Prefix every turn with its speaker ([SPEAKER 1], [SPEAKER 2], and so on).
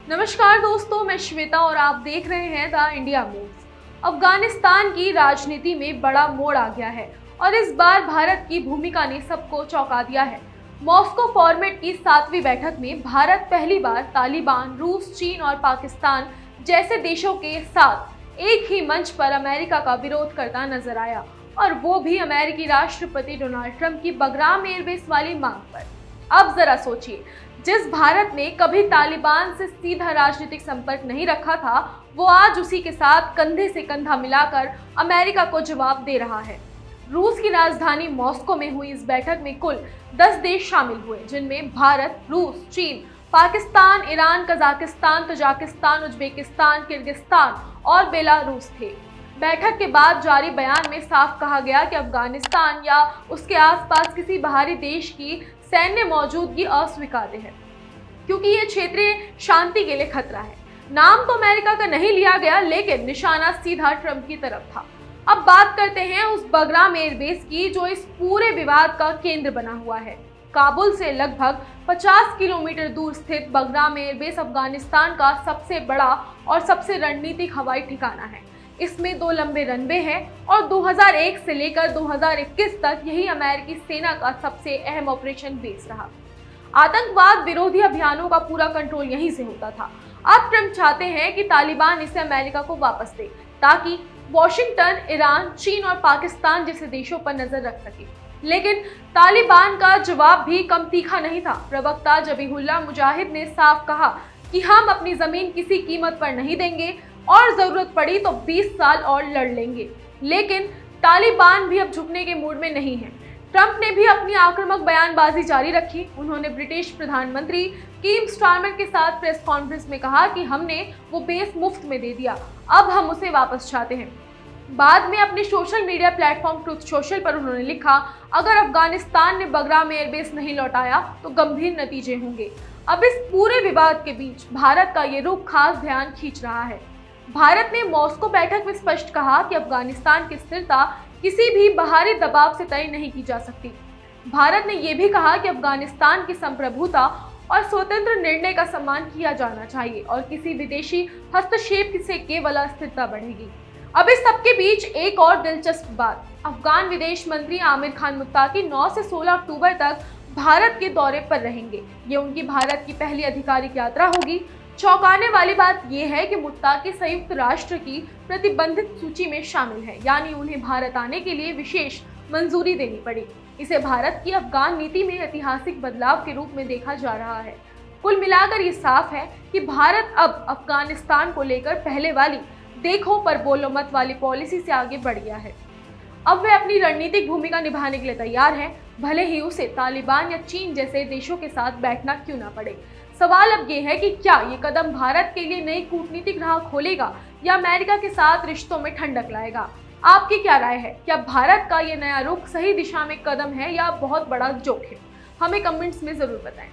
[SPEAKER 1] नमस्कार दोस्तों, मैं श्वेता और आप देख रहे हैं द इंडिया मूव्स। अफगानिस्तान की राजनीति में बड़ा मोड़ आ गया है और इस बार भारत की भूमिका ने सबको चौंका दिया है। मॉस्को फॉर्मेट की 7वीं बैठक में भारत पहली बार तालिबान, रूस, चीन और पाकिस्तान जैसे देशों के साथ एक ही मंच पर अमेरिका का विरोध करता नजर आया, और वो भी अमेरिकी राष्ट्रपति डोनाल्ड ट्रंप की बगराम एयरबेस वाली मांग पर। अब जरा सोचिए, जिस भारत ने कभी तालिबान से सीधा राजनीतिक संपर्क नहीं रखा था, वो आज उसी के साथ कंधे से कंधा मिलाकर अमेरिका को जवाब दे रहा है। रूस की राजधानी मॉस्को में हुई इस बैठक में कुल 10 देश शामिल हुए, जिनमें भारत, रूस, चीन, Pakistan, Iran, Kazakhstan, Tajikistan, Uzbekistan, Kyrgyzstan और बेलारूस थे। बैठक के बाद जारी बयान में साफ कहा गया कि अफगानिस्तान या उसके आसपास किसी बाहरी देश की सैन्य मौजूदगी अस्वीकार्य है, क्योंकि ये क्षेत्रीय शांति के लिए खतरा है। नाम तो अमेरिका का नहीं लिया गया, लेकिन निशाना सीधा ट्रंप की तरफ था। अब बात करते हैं उस बगराम एयरबेस की, जो इस पूरे विवाद का केंद्र बना हुआ है। काबुल से लगभग 50 किलोमीटर दूर स्थित बगराम एयरबेस अफगानिस्तान का सबसे बड़ा और सबसे रणनीतिक हवाई ठिकाना है। इसमें 2 लंबे रनवे हैं और 2001 से लेकर 2021 तक यही अमेरिकी सेना का सबसे अहम ऑपरेशन बेस रहा। आतंकवाद विरोधी अभियानों का पूरा कंट्रोल यहीं से होता था। अब ट्रंप चाहते हैं कि तालिबान इसे अमेरिका को वापस दे, ताकि वॉशिंगटन ईरान, चीन और पाकिस्तान जैसे देशों पर नजर रख सके। लेकिन तालिबान का जवाब भी कम तीखा नहीं था। प्रवक्ता जबीहुल्लाह मुजाहिद ने साफ कहा कि हम अपनी जमीन किसी कीमत पर नहीं देंगे और जरूरत पड़ी तो 20 साल और लड़ लेंगे। लेकिन तालिबान भी अब झुकने के मूड में नहीं है। ट्रंप ने भी अपनी आक्रामक बयानबाजी जारी रखी। उन्होंने ब्रिटिश प्रधानमंत्री कीर स्टारमर के साथ प्रेस कॉन्फ्रेंस में कहा कि हमने वो बेस मुफ्त में दे दिया, अब हम उसे वापस चाहते हैं। बाद में अपने social media platform truth social पर उन्होंने लिखा, अगर अफगानिस्तान ने बगराम एयरबेस नहीं लौटाया तो गंभीर नतीजे होंगे। अब इस पूरे विवाद के बीच भारत का ये रुख खास ध्यान खींच रहा है। भारत ने मॉस्को बैठक में स्पष्ट कहा कि अफगानिस्तान की स्थिरता किसी भी बाहरी दबाव से तय नहीं की जा सकती। भारत ने यह भी कहा कि अफगानिस्तान की संप्रभुता और स्वतंत्र निर्णय का सम्मान किया जाना चाहिए और किसी विदेशी हस्तक्षेप से केवल अस्थिरता बढ़ेगी। अब इस सबके बीच एक और दिलचस्प बात, अफगान विदेश मंत्री आमिर खान मुत्ताकी 9 से 16 अक्टूबर तक भारत के दौरे पर रहेंगे। ये उनकी भारत की पहली आधिकारिक यात्रा होगी। चौंकाने वाली बात यह है कि मुत्ताकी संयुक्त राष्ट्र की प्रतिबंधित सूची में शामिल है, यानी उन्हें भारत आने के लिए विशेष मंजूरी देनी पड़ी। इसे भारत की अफगान नीति में ऐतिहासिक बदलाव के रूप में देखा जा रहा है। कुल मिलाकर ये साफ है कि भारत अब अफगानिस्तान को लेकर पहले वाली देखो पर बोलो मत वाली पॉलिसी से आगे बढ़ गया है। अब वह अपनी रणनीतिक भूमिका निभाने के लिए तैयार है, भले ही उसे तालिबान या चीन जैसे देशों के साथ बैठना क्यों ना पड़े। सवाल अब ये है कि क्या ये कदम भारत के लिए नई कूटनीतिक राह खोलेगा या अमेरिका के साथ रिश्तों में ठंडक लाएगा। आपकी क्या राय है? क्या भारत का ये नया रुख सही दिशा में कदम है या बहुत बड़ा जोखिम? हमें कमेंट्स में जरूर बताएं।